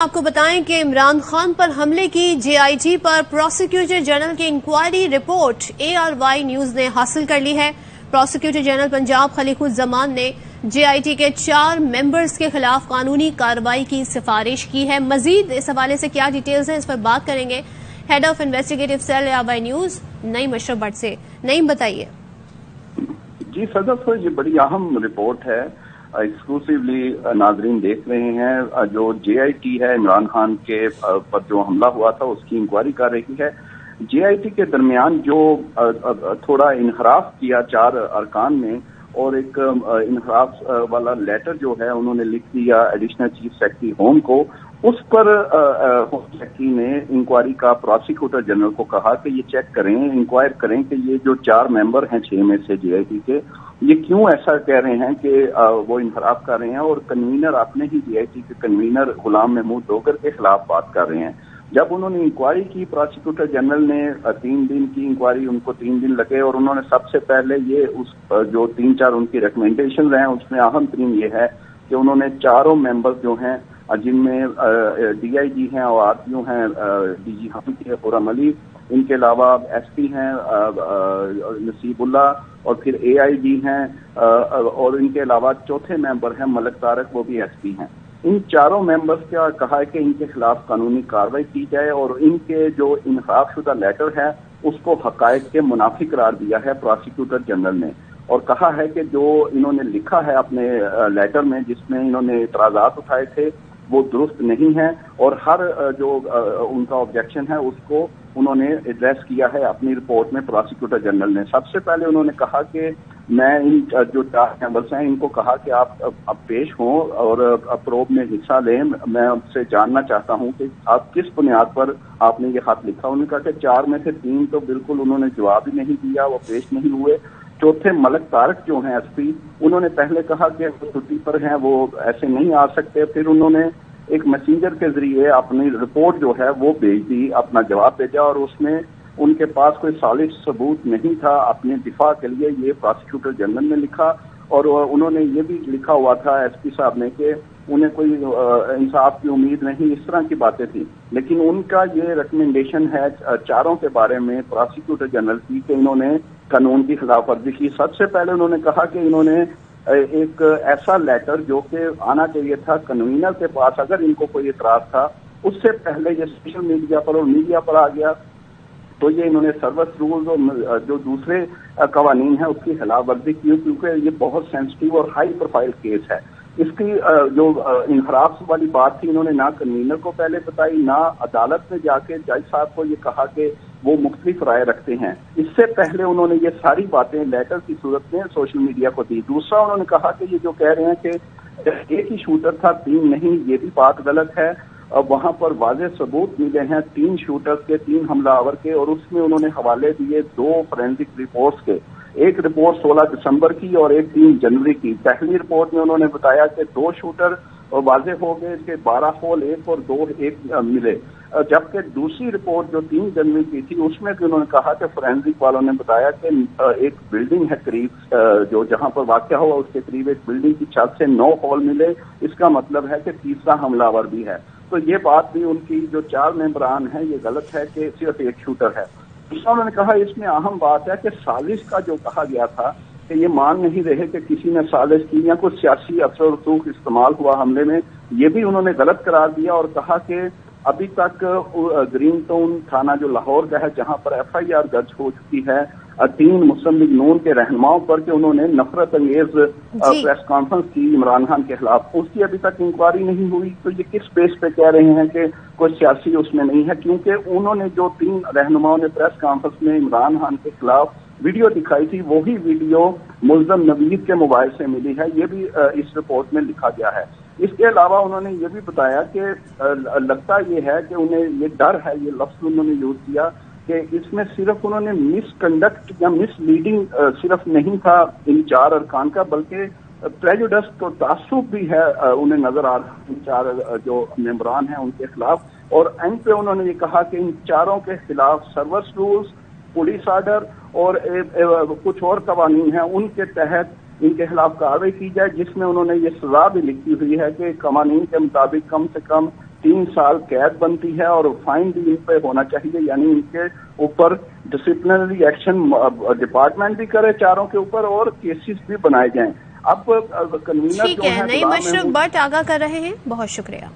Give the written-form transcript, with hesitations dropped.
आपको बताएं कि इमरान खान पर हमले की JIT पर प्रोसिक्यूटर जनरल की इंक्वायरी रिपोर्ट ARY न्यूज ने हासिल कर ली है। प्रोसिक्यूटर जनरल पंजाब खलीकुज्जमान ने JIT के 4 मेंबर्स के खिलाफ कानूनी कार्रवाई की सिफारिश की है। मजीद इस हवाले से क्या डिटेल्स हैं, इस पर बात करेंगे head of investigative cell ARY news Naeem Ashraf Bhatt से। नईम, बताइए। जी सदर, ये बड़ी अहम रिपोर्ट है। एक्सक्लूसिवली नाजरीन देख रहे हैं, जो JIT है इमरान खान के पर जो हमला हुआ था उसकी इंक्वायरी कर रही है। JIT के दरमियान जो थोड़ा इनहराफ किया 4 अरकान में, और एक इनहराफ वाला लेटर जो है उन्होंने लिख दिया एडिशनल चीफ सेक्रेटरी होम को, उस पर होम सेक्रेटरी ने इंक्वायरी का प्रोसिक्यूटर जनरल को कहा कि ये चेक करें, इंक्वायर करें कि ये जो 4 मेंबर हैं 6 में से JIT के, ये क्यों ऐसा कह रहे हैं कि वो इनहराफ कर रहे हैं, और कन्वीनर अपने ही JIT के कन्वीनर गुलाम महमूद डोगर के खिलाफ बात कर रहे हैं। जब उन्होंने इंक्वायरी की, प्रोसिक्यूटर जनरल ने 3 दिन की इंक्वायरी, उनको 3 दिन लगे, और उन्होंने सबसे पहले ये उस जो 3-4 उनकी रिकमेंडेशन हैं उसमें अहम तरीन ये है कि उन्होंने 4 मेंबर जो हैं, जिनमें DIG हैं और RPO हैं, DG हम के खुर्रम अली, इनके अलावा SP हैं नसीबुल्ला, और फिर AIG हैं, और इनके अलावा चौथे मेंबर हैं मलक तारक, वो भी SP हैं। इन 4 मेंबर्स का कहा है कि इनके खिलाफ कानूनी कार्रवाई की जाए, और इनके जो इंसाफ शुदा लेटर है उसको हकायक के मुनाफी करार दिया है प्रोसिक्यूटर जनरल ने, और कहा है कि जो इन्होंने लिखा है अपने लेटर में जिसमें इन्होंने इतराजात उठाए थे वो दुरुस्त नहीं है, और हर जो उनका ऑब्जेक्शन है उसको उन्होंने एड्रेस किया है अपनी रिपोर्ट में प्रोसिक्यूटर जनरल ने। सबसे पहले उन्होंने कहा कि मैं इन जो 4 मेंबर्स हैं इनको कहा कि आप अब पेश हों और प्रोब में हिस्सा लें। मैं आपसे जानना चाहता हूं कि आप किस बुनियाद पर आपने ये खत लिखा। उन्होंने कहा कि 4 में से 3 तो बिल्कुल उन्होंने जवाब ही नहीं दिया, वो पेश नहीं हुए। चौथे मलक तारक जो हैं SP, उन्होंने पहले कहा कि वो छुट्टी पर हैं, वो ऐसे नहीं आ सकते। फिर उन्होंने एक मैसेंजर के जरिए अपनी रिपोर्ट जो है वो भेज दी, अपना जवाब भेजा, और उसमें उनके पास कोई सालिस सबूत नहीं था अपने दिफा के लिए, ये प्रोसिक्यूटर जनरल ने लिखा। और उन्होंने ये भी लिखा हुआ था SP साहब ने कि उन्हें कोई इंसाफ की उम्मीद नहीं, इस तरह की बातें थी। लेकिन उनका ये रिकमेंडेशन है 4 के बारे में प्रोसिक्यूटर जनरल की कि इन्होंने कानून की खिलाफ वर्जी की। सबसे पहले उन्होंने कहा कि इन्होंने एक ऐसा लेटर जो कि आना चाहिए था कन्वीनर के पास अगर इनको कोई इतराज था, उससे पहले ये सोशल मीडिया पर और मीडिया पर आ गया, तो ये इन्होंने सर्विस रूल्स और जो दूसरे कवानीन है उसकी खिलाफ वर्जी की, क्योंकि ये बहुत सेंसिटिव और हाई प्रोफाइल केस है। इसकी जो इनहराफ वाली बात थी, इन्होंने ना कन्वीनर को पहले बताई, ना अदालत में जाके जज साहब को ये कहा कि वो मुख्तलिफ राय रखते हैं। इससे पहले उन्होंने ये सारी बातें लेटर की सूरत में सोशल मीडिया को दी। दूसरा, उन्होंने कहा कि ये जो कह रहे हैं कि एक ही शूटर था 3 नहीं, ये भी बात गलत है। वहां पर वाज़ेह सबूत मिले हैं 3 शूटर्स के, 3 हमलावर के, और उसमें उन्होंने हवाले दिए 2 फोरेंसिक रिपोर्ट्स के। एक रिपोर्ट 16 दिसंबर की और एक 3 जनवरी की। पहली रिपोर्ट में उन्होंने बताया कि 2 शूटर वाज़ेह हो गए, इसके 12 होल 1 और 2 1 मिले, जबकि दूसरी रिपोर्ट जो 3 जनवरी की थी उसमें भी उन्होंने कहा कि फोरेंसिक वालों ने बताया कि एक बिल्डिंग है करीब जो जहां पर वाकया हुआ उसके करीब एक बिल्डिंग की छत से 9 होल मिले। इसका मतलब है कि तीसरा हमलावर भी है। तो ये बात भी उनकी जो 4 मेंबरान हैं ये गलत है कि सिर्फ एक शूटर है। दूसरा, उन्होंने कहा इसमें अहम बात है कि साजिश का जो कहा गया था कि ये मान नहीं रहे कि किसी ने साजिश की या कुछ सियासी असर रसूख इस्तेमाल हुआ हमले में, ये भी उन्होंने गलत करार दिया, और कहा कि अभी तक ग्रीन टाउन थाना जो लाहौर का है जहां पर FIR दर्ज हो चुकी है 3 मुस्लिम लीग नून के रहनुमाओं पर कि उन्होंने नफरत अंगेज प्रेस कॉन्फ्रेंस की इमरान खान के खिलाफ, उसकी अभी तक इंक्वायरी नहीं हुई। तो ये किस बेस पे कह रहे हैं कि कोई सियासी उसमें नहीं है, क्योंकि उन्होंने जो 3 रहनुमाओं ने प्रेस कॉन्फ्रेंस में इमरान खान के खिलाफ वीडियो दिखाई थी, वही वीडियो मुल्ज़म नवीद के मोबाइल से मिली है, ये भी इस रिपोर्ट में लिखा गया है। इसके अलावा उन्होंने ये भी बताया कि लगता ये है कि उन्हें ये डर है, ये लफ्ज़ उन्होंने यूज किया कि इसमें सिर्फ उन्होंने मिसकंडक्ट या मिसलीडिंग सिर्फ नहीं था इन 4 अरकान का, बल्कि प्रेजुडिस तो तासुब भी है उन्हें नजर आ रहा है इन 4 जो मेंबरान हैं उनके खिलाफ। और एंड पे उन्होंने ये कहा कि इन 4 के खिलाफ सर्विस रूल्स, पुलिस ऑर्डर और कुछ और कवानीन हैं, उनके तहत इनके खिलाफ कार्रवाई की जाए, जिसमें उन्होंने ये सजा भी लिखी हुई है कि कवानीन के मुताबिक कम से कम 3 साल कैद बनती है और फाइन भी इन पे होना चाहिए, यानी इनके ऊपर डिसिप्लिनरी एक्शन डिपार्टमेंट भी करे चारों के ऊपर और केसेस भी बनाए जाएं। अब कन्वीनर ठीक है, नईम अशरफ भट्ट आगाह कर रहे हैं, बहुत शुक्रिया।